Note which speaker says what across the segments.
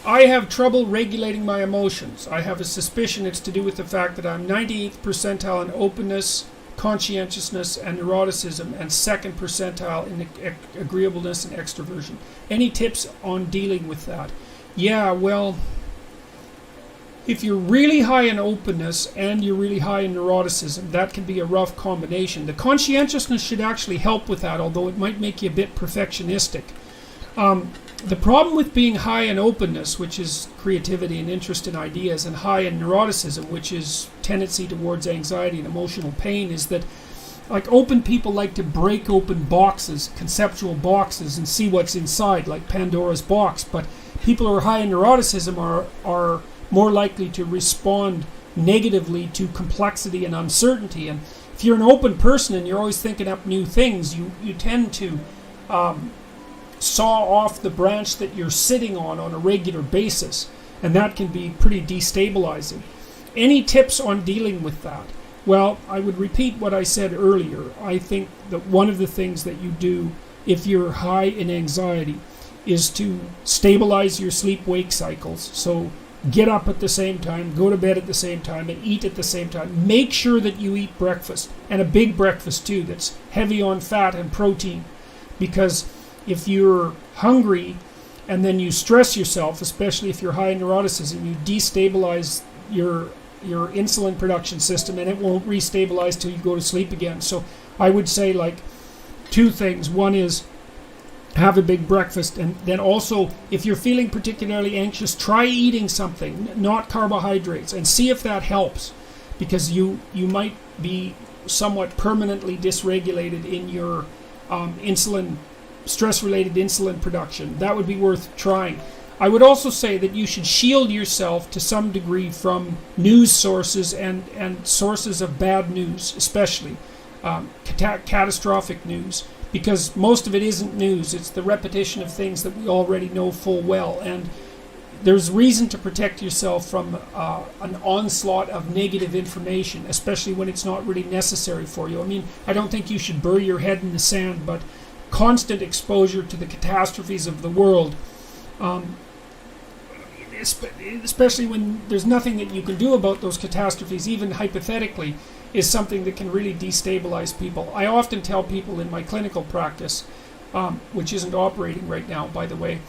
Speaker 1: I have trouble regulating my emotions. I have a suspicion it's to do with the fact that I'm 98th percentile in openness, conscientiousness, and neuroticism, and 2nd percentile in agreeableness and extroversion. Any tips on dealing with that? Yeah, well, if you're really high in openness and you're really high in neuroticism, that can be a rough combination. The conscientiousness should actually help with that, although it might make you a bit perfectionistic. The problem with being high in openness, which is creativity and interest in ideas, and high in neuroticism, which is tendency towards anxiety and emotional pain, is that like open people like to break open boxes, conceptual boxes, and see what's inside, like Pandora's box. But people who are high in neuroticism are more likely to respond negatively to complexity and uncertainty. And if you're an open person and you're always thinking up new things, you tend to saw off the branch that you're sitting on a regular basis, and that can be pretty destabilizing. Any tips on dealing with that? Well, I would repeat what I said earlier. I think that one of the things that you do if you're high in anxiety is to stabilize your sleep-wake cycles. So get up at the same time, go to bed at the same time, and eat at the same time. Make sure that you eat breakfast, and a big breakfast too, that's heavy on fat and protein, because if you're hungry and then you stress yourself, especially if you're high in neuroticism, you destabilize your insulin production system, and it won't restabilize till you go to sleep again. So I would say like two things. One is have a big breakfast, and then also if you're feeling particularly anxious, try eating something, not carbohydrates, and see if that helps, because you might be somewhat permanently dysregulated in your stress-related insulin production. That would be worth trying. I would also say that you should shield yourself to some degree from news sources and sources of bad news, especially catastrophic news, because most of it isn't news. It's the repetition of things that we already know full well, and there's reason to protect yourself from an onslaught of negative information, especially when it's not really necessary for you. I mean, I don't think you should bury your head in the sand, but constant exposure to the catastrophes of the world, especially when there's nothing that you can do about those catastrophes, even hypothetically, is something that can really destabilize people. I often tell people in my clinical practice, which isn't operating right now, by the way,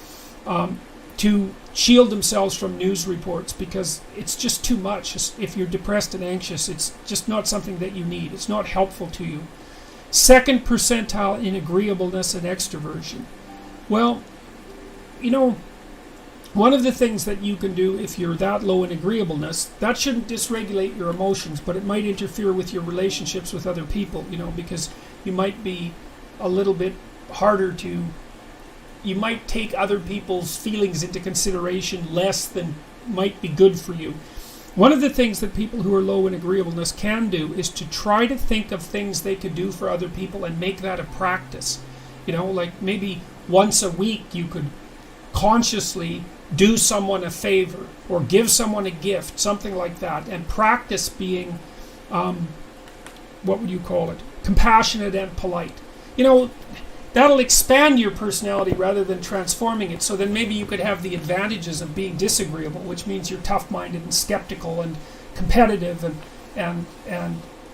Speaker 1: to shield themselves from news reports, because it's just too much. If you're depressed and anxious, it's just not something that you need. It's not helpful to you. 2nd percentile in agreeableness and extroversion. Well, you know, one of the things that you can do if you're that low in agreeableness, that shouldn't dysregulate your emotions, but it might interfere with your relationships with other people, you know, because you might be a little bit harder to, you might take other people's feelings into consideration less than might be good for you. One of the things that people who are low in agreeableness can do is to try to think of things they could do for other people and make that a practice. You know, like maybe once a week you could consciously do someone a favor or give someone a gift, something like that, and practice being, what would you call it, compassionate and polite. You know, that'll expand your personality rather than transforming it. So then maybe you could have the advantages of being disagreeable, which means you're tough-minded and skeptical and competitive, and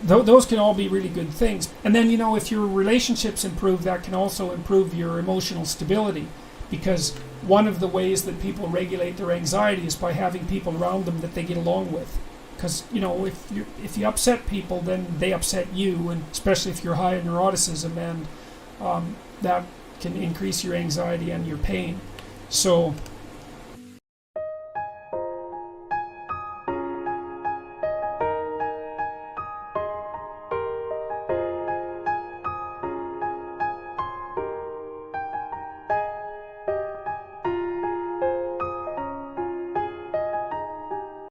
Speaker 1: those can all be really good things. And then, you know, if your relationships improve, that can also improve your emotional stability, because one of the ways that people regulate their anxiety is by having people around them that they get along with. Because, you know, if you upset people, then they upset you, and especially if you're high in neuroticism, and that can increase your anxiety and your pain. So